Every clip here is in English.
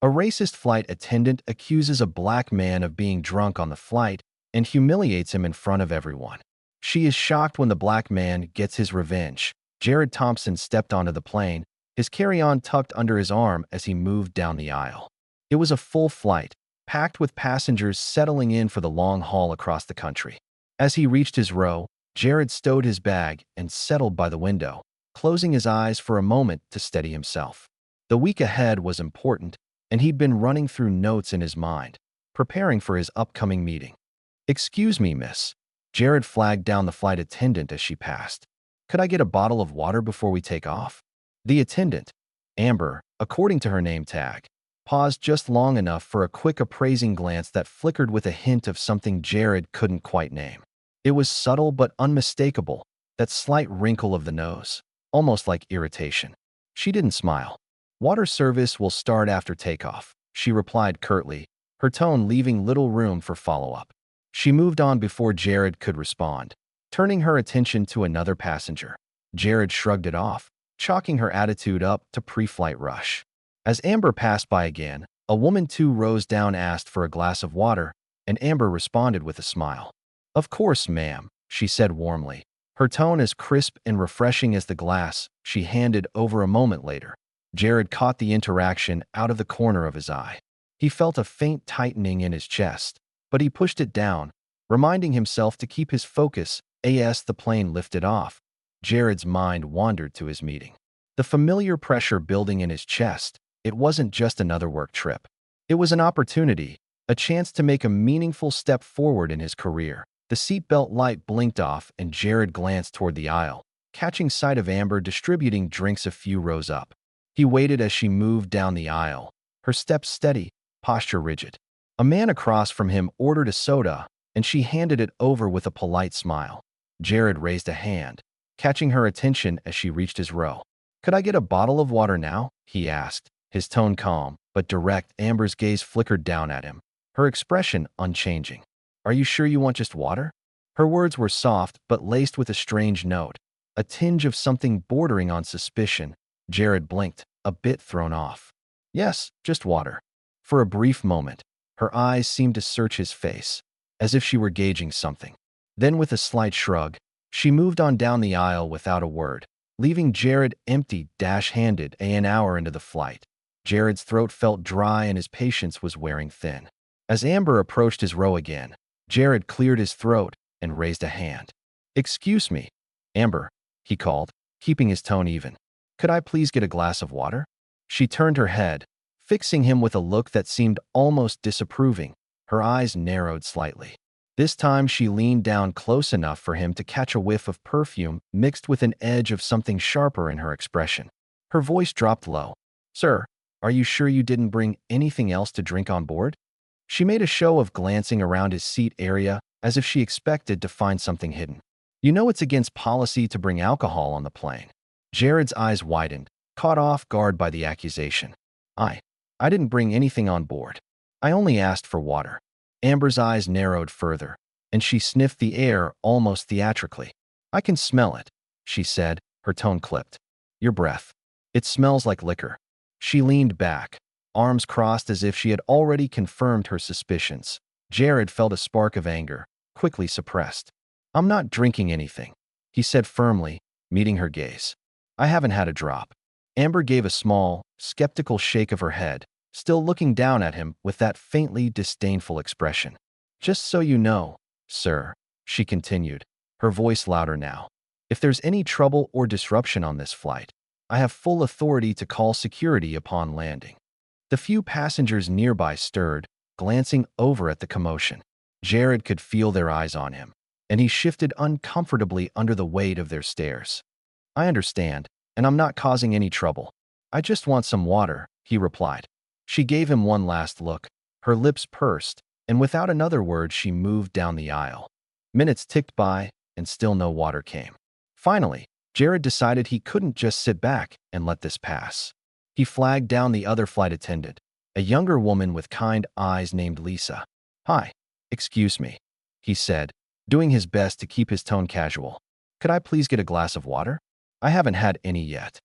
A racist flight attendant accuses a black man of being drunk on the flight and humiliates him in front of everyone. She is shocked when the black man gets his revenge. Jared Thompson stepped onto the plane, his carry-on tucked under his arm as he moved down the aisle. It was a full flight, packed with passengers settling in for the long haul across the country. As he reached his row, Jared stowed his bag and settled by the window, closing his eyes for a moment to steady himself. The week ahead was important, and he'd been running through notes in his mind, preparing for his upcoming meeting. "Excuse me, miss." Jared flagged down the flight attendant as she passed. "Could I get a bottle of water before we take off?" The attendant, Amber, according to her name tag, paused just long enough for a quick appraising glance that flickered with a hint of something Jared couldn't quite name. It was subtle but unmistakable, that slight wrinkle of the nose, almost like irritation. She didn't smile. "Water service will start after takeoff," she replied curtly, her tone leaving little room for follow-up. She moved on before Jared could respond, turning her attention to another passenger. Jared shrugged it off, chalking her attitude up to pre-flight rush. As Amber passed by again, a woman too rose down, asked for a glass of water, and Amber responded with a smile. "Of course, ma'am," she said warmly, her tone as crisp and refreshing as the glass she handed over a moment later. Jared caught the interaction out of the corner of his eye. He felt a faint tightening in his chest, but he pushed it down, reminding himself to keep his focus as the plane lifted off. Jared's mind wandered to his meeting. The familiar pressure building in his chest, it wasn't just another work trip. It was an opportunity, a chance to make a meaningful step forward in his career. The seatbelt light blinked off and Jared glanced toward the aisle, catching sight of Amber distributing drinks a few rows up. He waited as she moved down the aisle, her steps steady, posture rigid. A man across from him ordered a soda, and she handed it over with a polite smile. Jared raised a hand, catching her attention as she reached his row. "Could I get a bottle of water now?" he asked, his tone calm but direct. Amber's gaze flickered down at him, her expression unchanging. "Are you sure you want just water?" Her words were soft but laced with a strange note, a tinge of something bordering on suspicion. Jared blinked, a bit thrown off. "Yes, just water." For a brief moment, her eyes seemed to search his face, as if she were gauging something. Then with a slight shrug, she moved on down the aisle without a word, leaving Jared empty-handed an hour into the flight. Jared's throat felt dry and his patience was wearing thin. As Amber approached his row again, Jared cleared his throat and raised a hand. "Excuse me, Amber," he called, keeping his tone even. "Could I please get a glass of water?" She turned her head, fixing him with a look that seemed almost disapproving. Her eyes narrowed slightly. This time she leaned down close enough for him to catch a whiff of perfume mixed with an edge of something sharper in her expression. Her voice dropped low. "Sir, are you sure you didn't bring anything else to drink on board?" She made a show of glancing around his seat area as if she expected to find something hidden. "You know it's against policy to bring alcohol on the plane." Jared's eyes widened, caught off guard by the accusation. I didn't bring anything on board. I only asked for water." Amber's eyes narrowed further, and she sniffed the air almost theatrically. "I can smell it," she said, her tone clipped. "Your breath. It smells like liquor." She leaned back, arms crossed as if she had already confirmed her suspicions. Jared felt a spark of anger, quickly suppressed. "I'm not drinking anything," he said firmly, meeting her gaze. "I haven't had a drop." Amber gave a small, skeptical shake of her head, still looking down at him with that faintly disdainful expression. "Just so you know, sir," she continued, her voice louder now, "if there's any trouble or disruption on this flight, I have full authority to call security upon landing." The few passengers nearby stirred, glancing over at the commotion. Jared could feel their eyes on him, and he shifted uncomfortably under the weight of their stares. "I understand, and I'm not causing any trouble. I just want some water," he replied. She gave him one last look, her lips pursed, and without another word she moved down the aisle. Minutes ticked by, and still no water came. Finally, Jared decided he couldn't just sit back and let this pass. He flagged down the other flight attendant, a younger woman with kind eyes named Lisa. "Hi, excuse me," he said, doing his best to keep his tone casual. "Could I please get a glass of water? I haven't had any yet."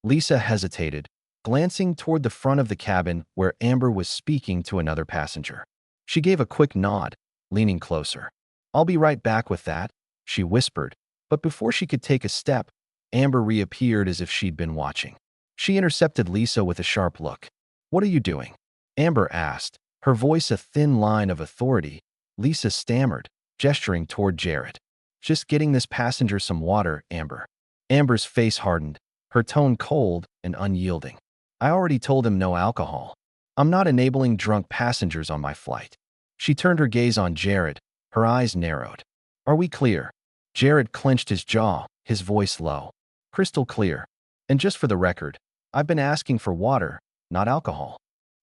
Lisa hesitated, glancing toward the front of the cabin where Amber was speaking to another passenger. She gave a quick nod, leaning closer. "I'll be right back with that," she whispered, but before she could take a step, Amber reappeared as if she'd been watching. She intercepted Lisa with a sharp look. "What are you doing?" Amber asked, her voice a thin line of authority. Lisa stammered, gesturing toward Jared. "Just getting this passenger some water, Amber." Amber's face hardened, her tone cold and unyielding. "I already told him no alcohol. I'm not enabling drunk passengers on my flight." She turned her gaze on Jared, her eyes narrowed. "Are we clear?" Jared clenched his jaw, his voice low. "Crystal clear. And just for the record, I've been asking for water, not alcohol."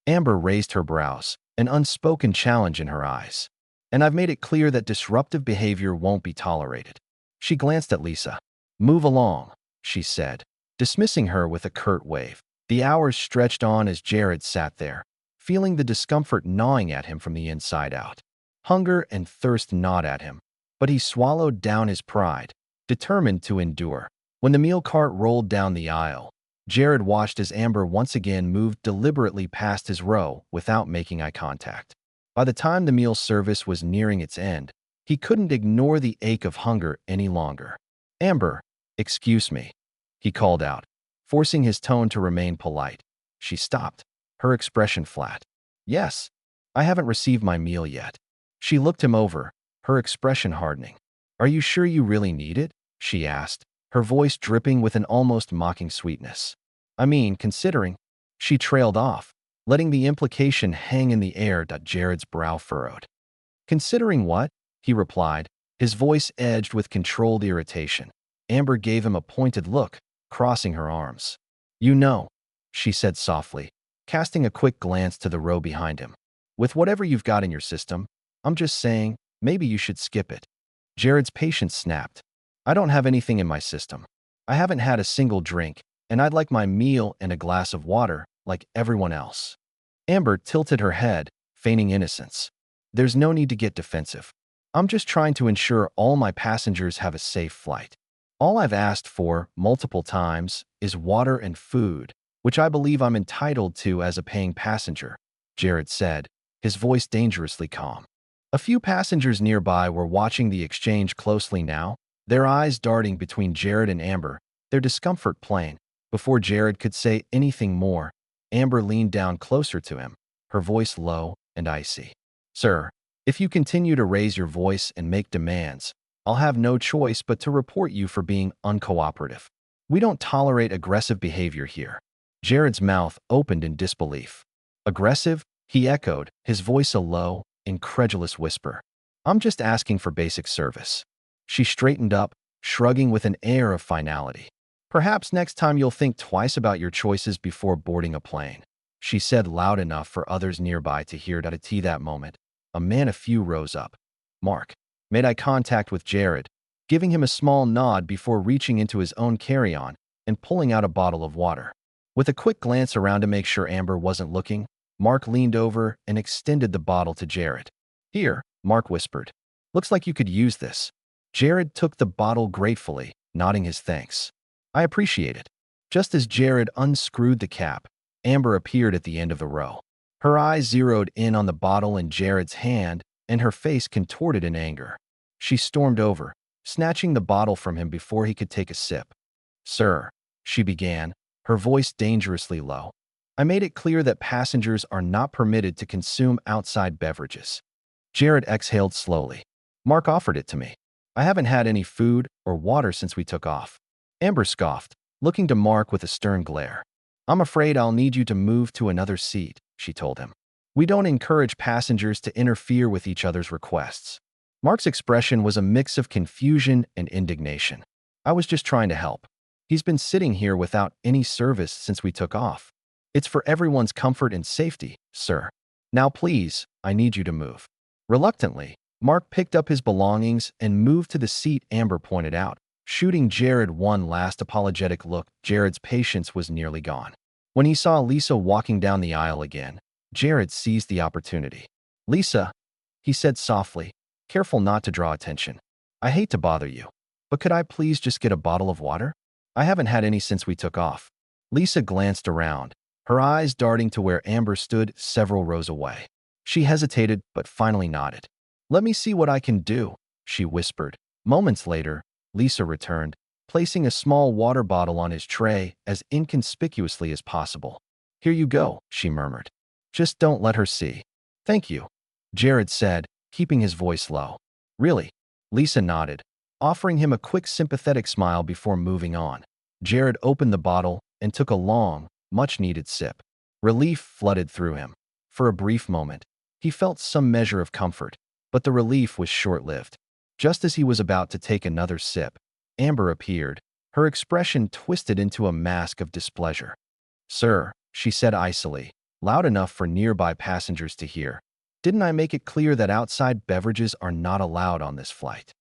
Amber raised her brows, an unspoken challenge in her eyes. "And I've made it clear that disruptive behavior won't be tolerated." She glanced at Lisa. "Move along," she said, dismissing her with a curt wave. The hours stretched on as Jared sat there, feeling the discomfort gnawing at him from the inside out. Hunger and thirst gnawed at him, but he swallowed down his pride, determined to endure. When the meal cart rolled down the aisle, Jared watched as Amber once again moved deliberately past his row without making eye contact. By the time the meal service was nearing its end, he couldn't ignore the ache of hunger any longer. "Amber, excuse me," he called out, forcing his tone to remain polite. She stopped, her expression flat. "Yes, I haven't received my meal yet." She looked him over, her expression hardening. "Are you sure you really need it?" she asked, her voice dripping with an almost mocking sweetness. "I mean, considering." She trailed off, letting the implication hang in the air. Jared's brow furrowed. "Considering what?" he replied, his voice edged with controlled irritation. Amber gave him a pointed look, crossing her arms. "You know," she said softly, casting a quick glance to the row behind him. "With whatever you've got in your system, I'm just saying, maybe you should skip it." Jared's patience snapped. "I don't have anything in my system. I haven't had a single drink, and I'd like my meal and a glass of water, like everyone else." Amber tilted her head, feigning innocence. "There's no need to get defensive. I'm just trying to ensure all my passengers have a safe flight. All I've asked for, multiple times, is water and food, which I believe I'm entitled to as a paying passenger," Jared said, his voice dangerously calm. A few passengers nearby were watching the exchange closely now, their eyes darting between Jared and Amber, their discomfort plain. Before Jared could say anything more, Amber leaned down closer to him, her voice low and icy. "Sir, if you continue to raise your voice and make demands, I'll have no choice but to report you for being uncooperative. We don't tolerate aggressive behavior here." Jared's mouth opened in disbelief. "Aggressive?" he echoed, his voice a low, incredulous whisper. "I'm just asking for basic service." She straightened up, shrugging with an air of finality. "Perhaps next time you'll think twice about your choices before boarding a plane," she said loud enough for others nearby to hear. At that moment, a man a few rows up, Mark, made eye contact with Jared, giving him a small nod before reaching into his own carry-on and pulling out a bottle of water. With a quick glance around to make sure Amber wasn't looking, Mark leaned over and extended the bottle to Jared. "Here," Mark whispered. "Looks like you could use this." Jared took the bottle gratefully, nodding his thanks. "I appreciate it." Just as Jared unscrewed the cap, Amber appeared at the end of the row. Her eyes zeroed in on the bottle in Jared's hand, and her face contorted in anger. She stormed over, snatching the bottle from him before he could take a sip. "Sir," she began, her voice dangerously low, "I made it clear that passengers are not permitted to consume outside beverages." Jared exhaled slowly. "Mark offered it to me. I haven't had any food or water since we took off." Amber scoffed, looking to Mark with a stern glare. "I'm afraid I'll need you to move to another seat," she told him. "We don't encourage passengers to interfere with each other's requests." Mark's expression was a mix of confusion and indignation. "I was just trying to help. He's been sitting here without any service since we took off. It's for everyone's comfort and safety, sir. Now please, I need you to move." Reluctantly, Mark picked up his belongings and moved to the seat Amber pointed out, shooting Jared one last apologetic look. Jared's patience was nearly gone. When he saw Lisa walking down the aisle again, Jared seized the opportunity. "Lisa," he said softly, careful not to draw attention, "I hate to bother you, but could I please just get a bottle of water? I haven't had any since we took off." Lisa glanced around, her eyes darting to where Amber stood several rows away. She hesitated, but finally nodded. "Let me see what I can do," she whispered. Moments later, Lisa returned, placing a small water bottle on his tray as inconspicuously as possible. "Here you go," she murmured. "Just don't let her see." "Thank you," Jared said, keeping his voice low. "Really?" Lisa nodded, offering him a quick sympathetic smile before moving on. Jared opened the bottle and took a long, much-needed sip. Relief flooded through him. For a brief moment, he felt some measure of comfort, but the relief was short-lived. Just as he was about to take another sip, Amber appeared, her expression twisted into a mask of displeasure. "Sir," she said icily, loud enough for nearby passengers to hear, "didn't I make it clear that outside beverages are not allowed on this flight?"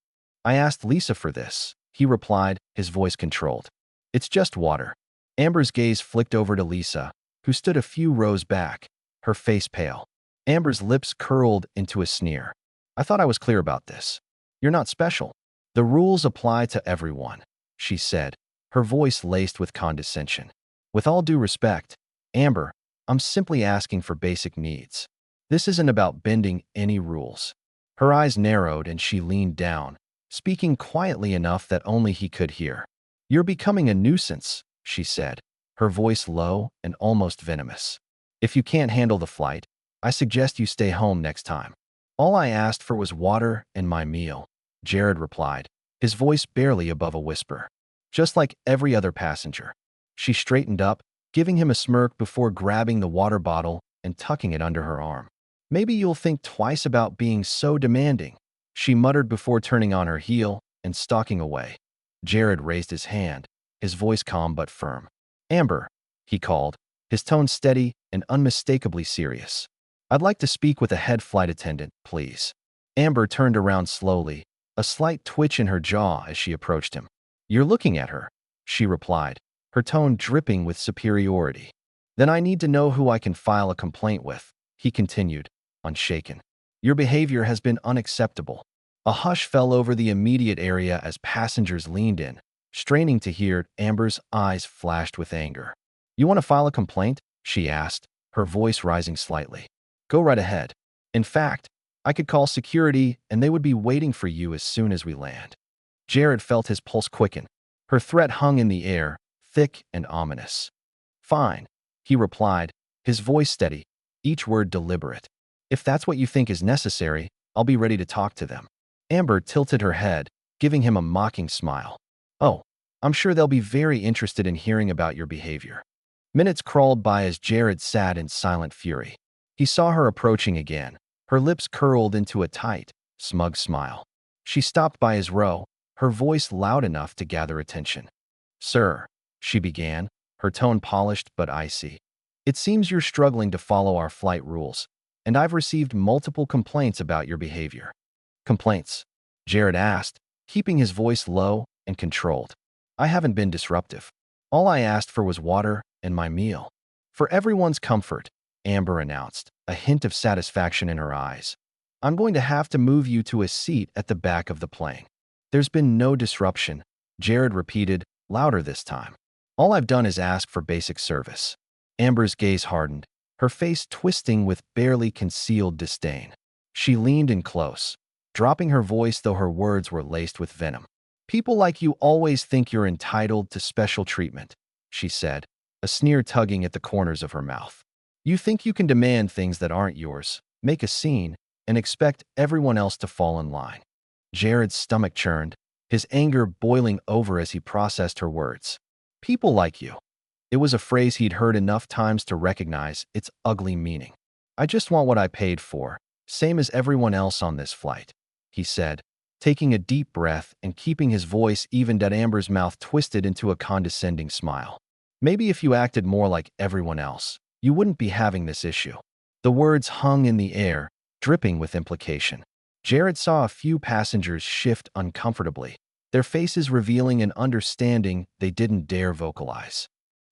"I asked Lisa for this," he replied, his voice controlled. "It's just water." Amber's gaze flicked over to Lisa, who stood a few rows back, her face pale. Amber's lips curled into a sneer. "I thought I was clear about this. You're not special. The rules apply to everyone," she said, her voice laced with condescension. "With all due respect, Amber, I'm simply asking for basic needs. This isn't about bending any rules." Her eyes narrowed and she leaned down, speaking quietly enough that only he could hear. "You're becoming a nuisance," she said, her voice low and almost venomous. "If you can't handle the flight, I suggest you stay home next time." "All I asked for was water and my meal," Jared replied, his voice barely above a whisper. "Just like every other passenger." She straightened up, giving him a smirk before grabbing the water bottle and tucking it under her arm. "Maybe you'll think twice about being so demanding," she muttered before turning on her heel and stalking away. Jared raised his hand, his voice calm but firm. "Amber," he called, his tone steady and unmistakably serious. "I'd like to speak with a head flight attendant, please." Amber turned around slowly, a slight twitch in her jaw as she approached him. "You're looking at her," she replied, her tone dripping with superiority. "Then I need to know who I can file a complaint with," he continued, unshaken. "Your behavior has been unacceptable." A hush fell over the immediate area as passengers leaned in, straining to hear. Amber's eyes flashed with anger. "You want to file a complaint?" she asked, her voice rising slightly. "Go right ahead. In fact, I could call security and they would be waiting for you as soon as we land." Jared felt his pulse quicken. Her threat hung in the air, thick and ominous. "Fine," he replied, his voice steady, each word deliberate. "If that's what you think is necessary, I'll be ready to talk to them." Amber tilted her head, giving him a mocking smile. "Oh, I'm sure they'll be very interested in hearing about your behavior." Minutes crawled by as Jared sat in silent fury. He saw her approaching again, her lips curled into a tight, smug smile. She stopped by his row, her voice loud enough to gather attention. "Sir," she began, her tone polished but icy. "It seems you're struggling to follow our flight rules, and I've received multiple complaints about your behavior." "Complaints?" Jared asked, keeping his voice low and controlled. "I haven't been disruptive. All I asked for was water and my meal." "For everyone's comfort," Amber announced, a hint of satisfaction in her eyes, "I'm going to have to move you to a seat at the back of the plane." "There's been no disruption," Jared repeated, louder this time. "All I've done is ask for basic service." Amber's gaze hardened, her face twisting with barely concealed disdain. She leaned in close, dropping her voice though her words were laced with venom. "People like you always think you're entitled to special treatment," she said, a sneer tugging at the corners of her mouth. "You think you can demand things that aren't yours, make a scene, and expect everyone else to fall in line." Jared's stomach churned, his anger boiling over as he processed her words. "People like you." It was a phrase he'd heard enough times to recognize its ugly meaning. "I just want what I paid for, same as everyone else on this flight," he said, taking a deep breath and keeping his voice even as Amber's mouth twisted into a condescending smile. "Maybe if you acted more like everyone else, you wouldn't be having this issue." The words hung in the air, dripping with implication. Jared saw a few passengers shift uncomfortably, their faces revealing an understanding they didn't dare vocalize.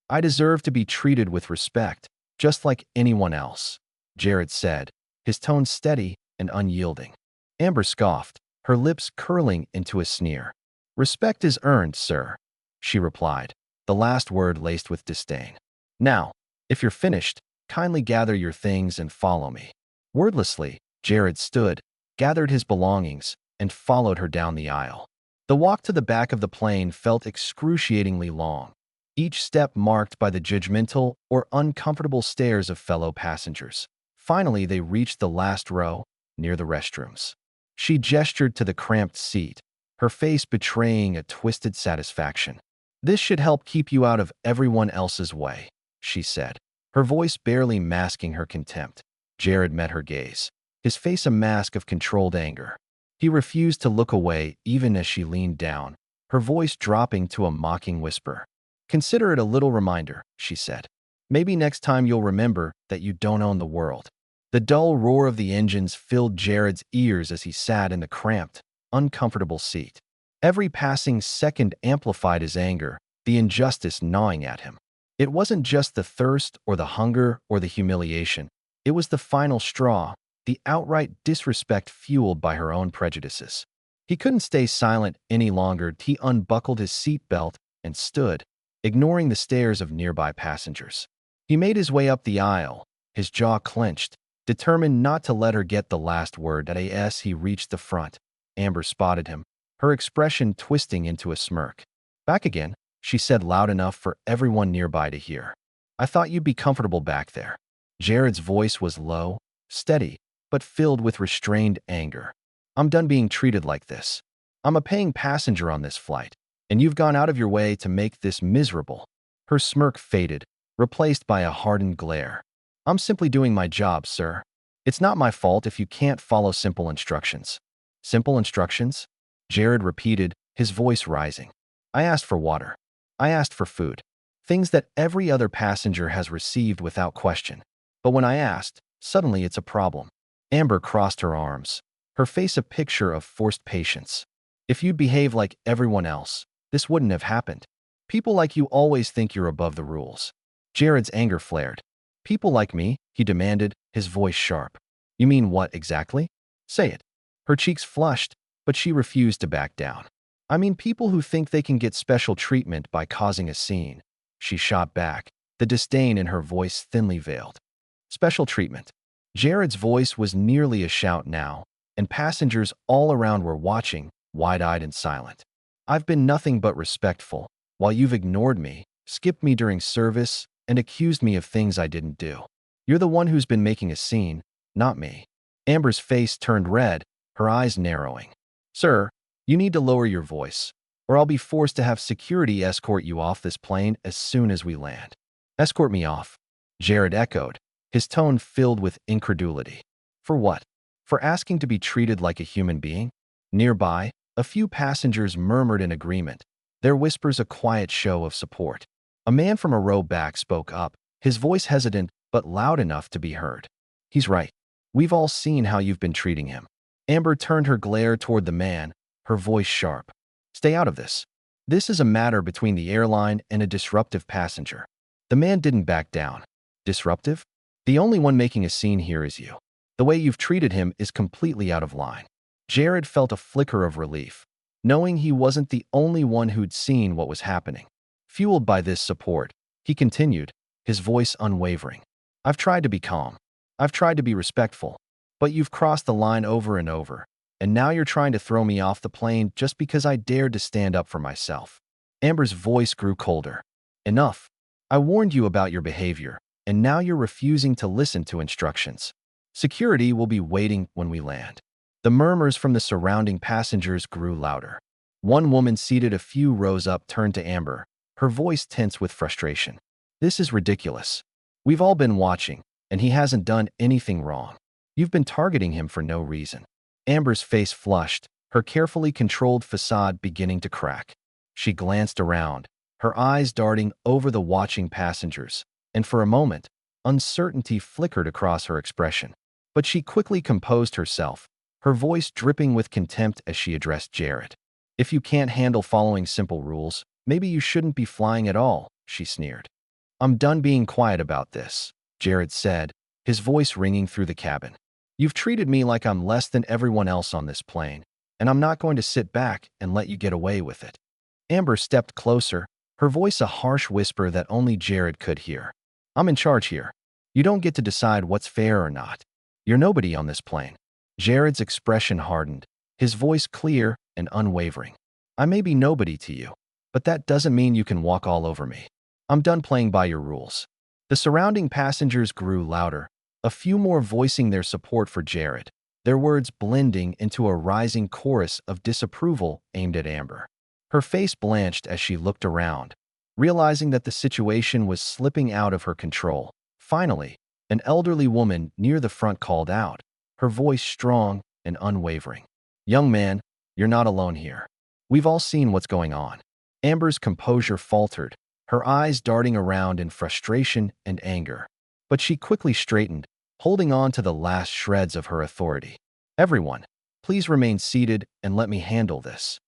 "I deserve to be treated with respect, just like anyone else," Jared said, his tone steady and unyielding. Amber scoffed, her lips curling into a sneer. "Respect is earned, sir," she replied, the last word laced with disdain. "Now, If you're finished, kindly gather your things and follow me. Wordlessly, Jared stood, gathered his belongings, and followed her down the aisle. The walk to the back of the plane felt excruciatingly long, each step marked by the judgmental or uncomfortable stares of fellow passengers. Finally, they reached the last row, near the restrooms. She gestured to the cramped seat, her face betraying a twisted satisfaction. "This should help keep you out of everyone else's way," she said, her voice barely masking her contempt. Jared met her gaze, his face a mask of controlled anger. He refused to look away even as she leaned down, her voice dropping to a mocking whisper. "Consider it a little reminder," she said. "Maybe next time you'll remember that you don't own the world." The dull roar of the engines filled Jared's ears as he sat in the cramped, uncomfortable seat. Every passing second amplified his anger, the injustice gnawing at him. It wasn't just the thirst or the hunger or the humiliation. It was the final straw, the outright disrespect fueled by her own prejudices. He couldn't stay silent any longer. He unbuckled his seatbelt and stood, ignoring the stares of nearby passengers. He made his way up the aisle, his jaw clenched, determined not to let her get the last word. As he reached the front, Amber spotted him, her expression twisting into a smirk. "Back again," she said loud enough for everyone nearby to hear. "I thought you'd be comfortable back there." Jared's voice was low, steady, but filled with restrained anger. "I'm done being treated like this. I'm a paying passenger on this flight, and you've gone out of your way to make this miserable." Her smirk faded, replaced by a hardened glare. "I'm simply doing my job, sir. It's not my fault if you can't follow simple instructions." "Simple instructions?" Jared repeated, his voice rising. "I asked for water. I asked for food. Things that every other passenger has received without question. But when I asked, suddenly it's a problem." Amber crossed her arms, her face a picture of forced patience. "If you'd behave like everyone else, this wouldn't have happened. People like you always think you're above the rules." Jared's anger flared. "People like me?" he demanded, his voice sharp. "You mean what exactly? Say it." Her cheeks flushed, but she refused to back down. "I mean people who think they can get special treatment by causing a scene." She shot back, the disdain in her voice thinly veiled. "Special treatment." Jared's voice was nearly a shout now, and passengers all around were watching, wide-eyed and silent. "I've been nothing but respectful, while you've ignored me, skipped me during service, and accused me of things I didn't do. You're the one who's been making a scene, not me." Amber's face turned red, her eyes narrowing. "Sir, you need to lower your voice, or I'll be forced to have security escort you off this plane as soon as we land." "Escort me off?" Jared echoed, his tone filled with incredulity. "For what? For asking to be treated like a human being?" Nearby, a few passengers murmured in agreement, their whispers a quiet show of support. A man from a row back spoke up, his voice hesitant but loud enough to be heard. "He's right. We've all seen how you've been treating him." Amber turned her glare toward the man, her voice sharp. "Stay out of this. This is a matter between the airline and a disruptive passenger." The man didn't back down. "Disruptive? The only one making a scene here is you. The way you've treated him is completely out of line." Jared felt a flicker of relief, knowing he wasn't the only one who'd seen what was happening. Fueled by this support, he continued, his voice unwavering. "I've tried to be calm. I've tried to be respectful. But you've crossed the line over and over, and now you're trying to throw me off the plane just because I dared to stand up for myself." Amber's voice grew colder. "Enough. I warned you about your behavior, and now you're refusing to listen to instructions. Security will be waiting when we land." The murmurs from the surrounding passengers grew louder. One woman seated a few rows up turned to Amber, her voice tense with frustration. "This is ridiculous. We've all been watching, and he hasn't done anything wrong. You've been targeting him for no reason." Amber's face flushed, her carefully controlled facade beginning to crack. She glanced around, her eyes darting over the watching passengers, and for a moment, uncertainty flickered across her expression. But she quickly composed herself, her voice dripping with contempt as she addressed Jared. "If you can't handle following simple rules, maybe you shouldn't be flying at all," she sneered. "I'm done being quiet about this," Jared said, his voice ringing through the cabin. "You've treated me like I'm less than everyone else on this plane, and I'm not going to sit back and let you get away with it." Amber stepped closer, her voice a harsh whisper that only Jared could hear. I'm in charge here. You don't get to decide what's fair or not. You're nobody on this plane. Jared's expression hardened, his voice clear and unwavering. I may be nobody to you, but that doesn't mean you can walk all over me. I'm done playing by your rules. The surrounding passengers grew louder, a few more voicing their support for Jared, their words blending into a rising chorus of disapproval aimed at Amber. Her face blanched as she looked around, realizing that the situation was slipping out of her control. Finally, an elderly woman near the front called out, her voice strong and unwavering. Young man, you're not alone here. We've all seen what's going on. Amber's composure faltered, her eyes darting around in frustration and anger. But she quickly straightened, holding on to the last shreds of her authority. Everyone, please remain seated and let me handle this.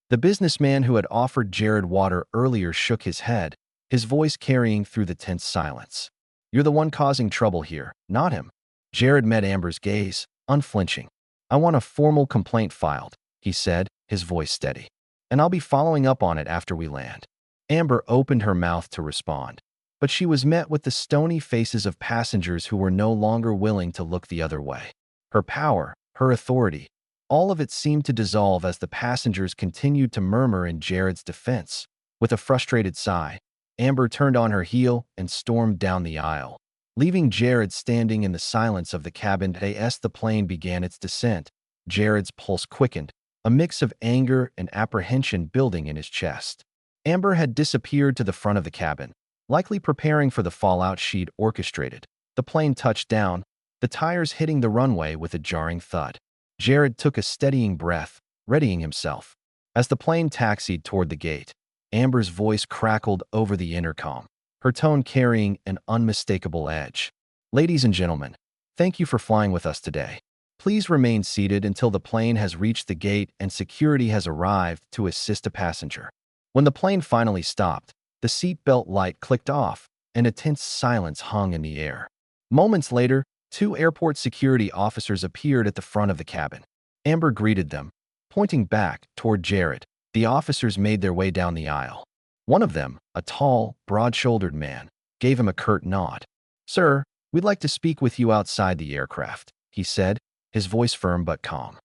The businessman who had offered Jared water earlier shook his head, his voice carrying through the tense silence. You're the one causing trouble here, not him. Jared met Amber's gaze, unflinching. I want a formal complaint filed, he said, his voice steady. And I'll be following up on it after we land. Amber opened her mouth to respond, but she was met with the stony faces of passengers who were no longer willing to look the other way. Her power, her authority, all of it seemed to dissolve as the passengers continued to murmur in Jared's defense. With a frustrated sigh, Amber turned on her heel and stormed down the aisle, leaving Jared standing in the silence of the cabin as the plane began its descent. Jared's pulse quickened, a mix of anger and apprehension building in his chest. Amber had disappeared to the front of the cabin, likely preparing for the fallout she'd orchestrated. The plane touched down, the tires hitting the runway with a jarring thud. Jared took a steadying breath, readying himself. As the plane taxied toward the gate, Amber's voice crackled over the intercom, her tone carrying an unmistakable edge. Ladies and gentlemen, thank you for flying with us today. Please remain seated until the plane has reached the gate and security has arrived to assist a passenger. When the plane finally stopped, the seatbelt light clicked off, and a tense silence hung in the air. Moments later, 2 airport security officers appeared at the front of the cabin. Amber greeted them, pointing back toward Jared. The officers made their way down the aisle. One of them, a tall, broad-shouldered man, gave him a curt nod. Sir, we'd like to speak with you outside the aircraft, he said, his voice firm but calm.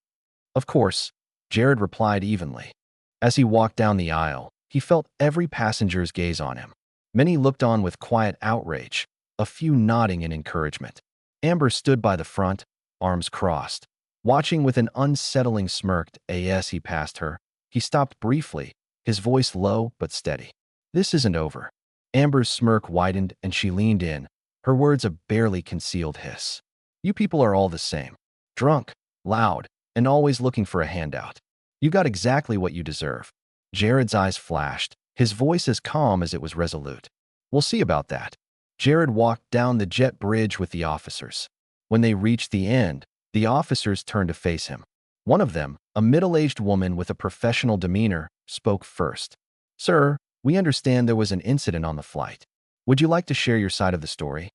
Of course, Jared replied evenly. As he walked down the aisle, he felt every passenger's gaze on him. Many looked on with quiet outrage, a few nodding in encouragement. Amber stood by the front, arms crossed, watching with an unsettling smirk as he passed her. He stopped briefly, his voice low but steady. This isn't over. Amber's smirk widened and she leaned in, her words a barely concealed hiss. You people are all the same. Drunk, loud, and always looking for a handout. You got exactly what you deserve. Jared's eyes flashed, his voice as calm as it was resolute. We'll see about that. Jared walked down the jet bridge with the officers. When they reached the end, the officers turned to face him. One of them, a middle-aged woman with a professional demeanor, spoke first. Sir, we understand there was an incident on the flight. Would you like to share your side of the story?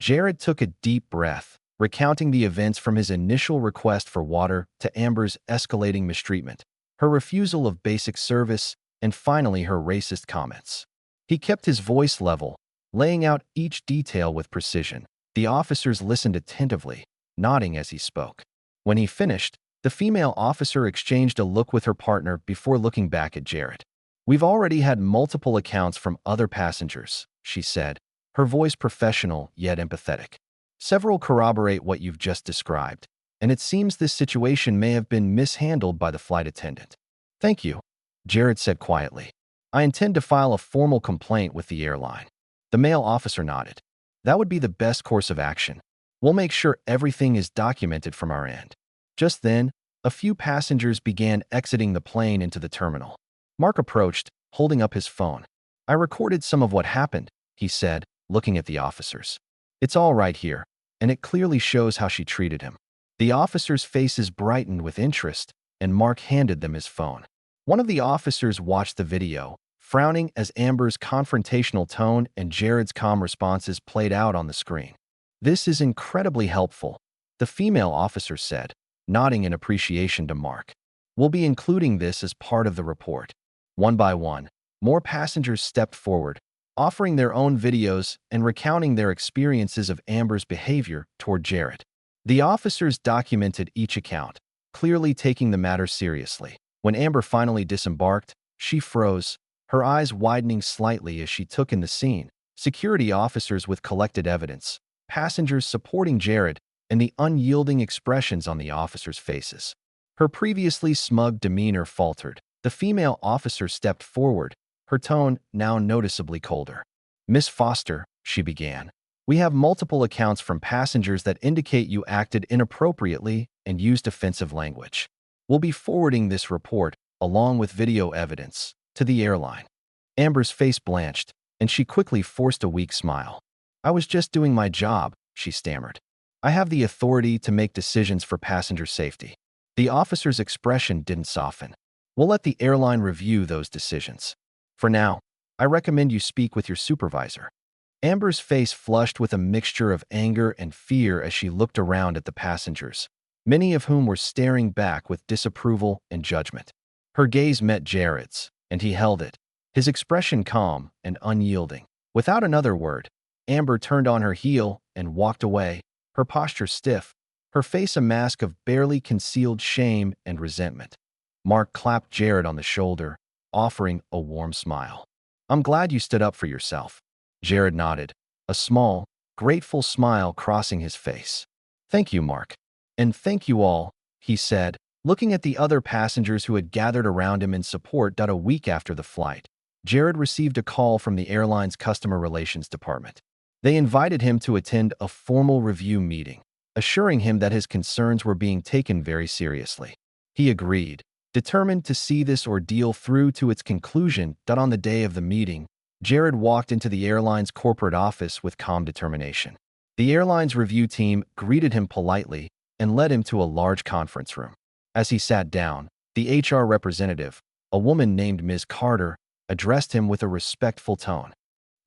Jared took a deep breath, recounting the events from his initial request for water to Amber's escalating mistreatment, her refusal of basic service, and finally her racist comments. He kept his voice level, laying out each detail with precision. The officers listened attentively, nodding as he spoke. When he finished, the female officer exchanged a look with her partner before looking back at Jared. We've already had multiple accounts from other passengers, she said, her voice professional yet empathetic. Several corroborate what you've just described, and it seems this situation may have been mishandled by the flight attendant. Thank you, Jared said quietly. I intend to file a formal complaint with the airline. The male officer nodded. That would be the best course of action. We'll make sure everything is documented from our end. Just then, a few passengers began exiting the plane into the terminal. Mark approached, holding up his phone. I recorded some of what happened, he said, looking at the officers. It's all right here, and it clearly shows how she treated him. The officers' faces brightened with interest, and Mark handed them his phone. One of the officers watched the video, frowning as Amber's confrontational tone and Jared's calm responses played out on the screen. This is incredibly helpful, the female officer said, nodding in appreciation to Mark. We'll be including this as part of the report. One by one, more passengers stepped forward, offering their own videos and recounting their experiences of Amber's behavior toward Jared. The officers documented each account, clearly taking the matter seriously. When Amber finally disembarked, she froze, her eyes widening slightly as she took in the scene. Security officers with collected evidence, passengers supporting Jared, and the unyielding expressions on the officers' faces. Her previously smug demeanor faltered. The female officer stepped forward, her tone now noticeably colder. "Miss Foster," she began, "we have multiple accounts from passengers that indicate you acted inappropriately and used offensive language. We'll be forwarding this report, along with video evidence, to the airline." Amber's face blanched, and she quickly forced a weak smile. "I was just doing my job," she stammered. "I have the authority to make decisions for passenger safety." The officer's expression didn't soften. "We'll let the airline review those decisions. For now, I recommend you speak with your supervisor." Amber's face flushed with a mixture of anger and fear as she looked around at the passengers, many of whom were staring back with disapproval and judgment. Her gaze met Jared's, and he held it, his expression calm and unyielding. Without another word, Amber turned on her heel and walked away, her posture stiff, her face a mask of barely concealed shame and resentment. Mark clapped Jared on the shoulder, offering a warm smile. "I'm glad you stood up for yourself." Jared nodded, a small, grateful smile crossing his face. "Thank you, Mark. And thank you all," he said, looking at the other passengers who had gathered around him in support. A week after the flight, Jared received a call from the airline's customer relations department. They invited him to attend a formal review meeting, assuring him that his concerns were being taken very seriously. He agreed, determined to see this ordeal through to its conclusion. On the day of the meeting, Jared walked into the airline's corporate office with calm determination. The airline's review team greeted him politely and led him to a large conference room. As he sat down, the HR representative, a woman named Ms. Carter, addressed him with a respectful tone.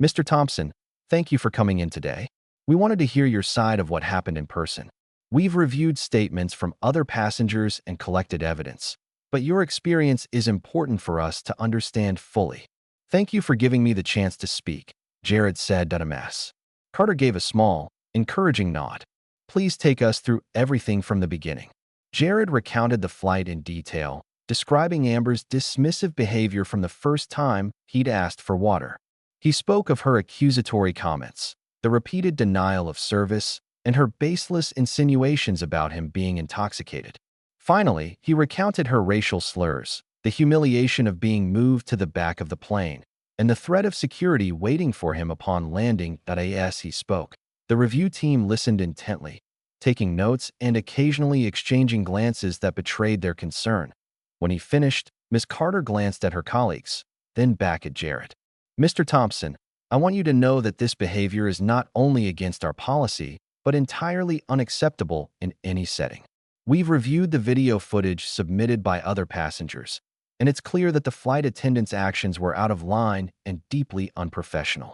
"Mr. Thompson, thank you for coming in today. We wanted to hear your side of what happened in person. We've reviewed statements from other passengers and collected evidence, but your experience is important for us to understand fully. Thank you for giving me the chance to speak," Jared said to Ms. Carter gave a small, encouraging nod. "Please take us through everything from the beginning." Jared recounted the flight in detail, describing Amber's dismissive behavior from the first time he'd asked for water. He spoke of her accusatory comments, the repeated denial of service, and her baseless insinuations about him being intoxicated. Finally, he recounted her racial slurs, the humiliation of being moved to the back of the plane, and the threat of security waiting for him upon landing. As he spoke, the review team listened intently, taking notes and occasionally exchanging glances that betrayed their concern. When he finished, Ms. Carter glanced at her colleagues, then back at Jared. "Mr. Thompson, I want you to know that this behavior is not only against our policy, but entirely unacceptable in any setting. We've reviewed the video footage submitted by other passengers, and it's clear that the flight attendant's actions were out of line and deeply unprofessional."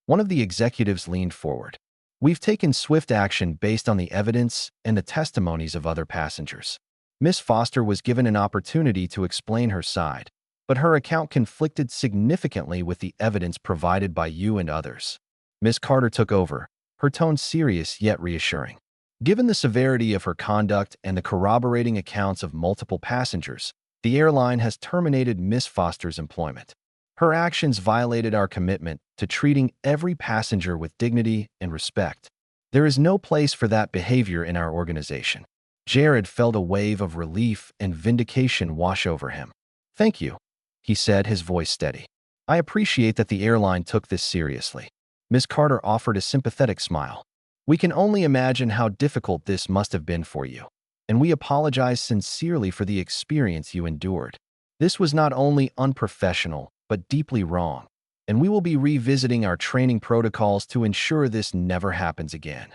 One of the executives leaned forward. "We've taken swift action based on the evidence and the testimonies of other passengers." Miss Foster was given an opportunity to explain her side, but her account conflicted significantly with the evidence provided by you and others. Miss Carter took over, her tone serious yet reassuring. "Given the severity of her conduct and the corroborating accounts of multiple passengers, the airline has terminated Miss Foster's employment. Her actions violated our commitment to treating every passenger with dignity and respect. There is no place for that behavior in our organization." Jared felt a wave of relief and vindication wash over him. "Thank you," he said, his voice steady. "I appreciate that the airline took this seriously." Miss Carter offered a sympathetic smile. "We can only imagine how difficult this must have been for you, and we apologize sincerely for the experience you endured. This was not only unprofessional, but deeply wrong, and we will be revisiting our training protocols to ensure this never happens again."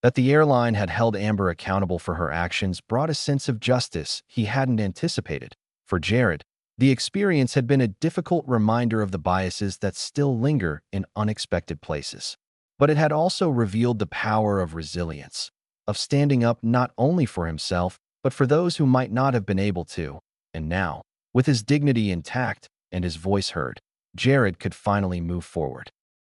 That the airline had held Amber accountable for her actions brought a sense of justice he hadn't anticipated. For Jared, the experience had been a difficult reminder of the biases that still linger in unexpected places. But it had also revealed the power of resilience, of standing up not only for himself, but for those who might not have been able to. And now, with his dignity intact and his voice heard, Jared could finally move forward.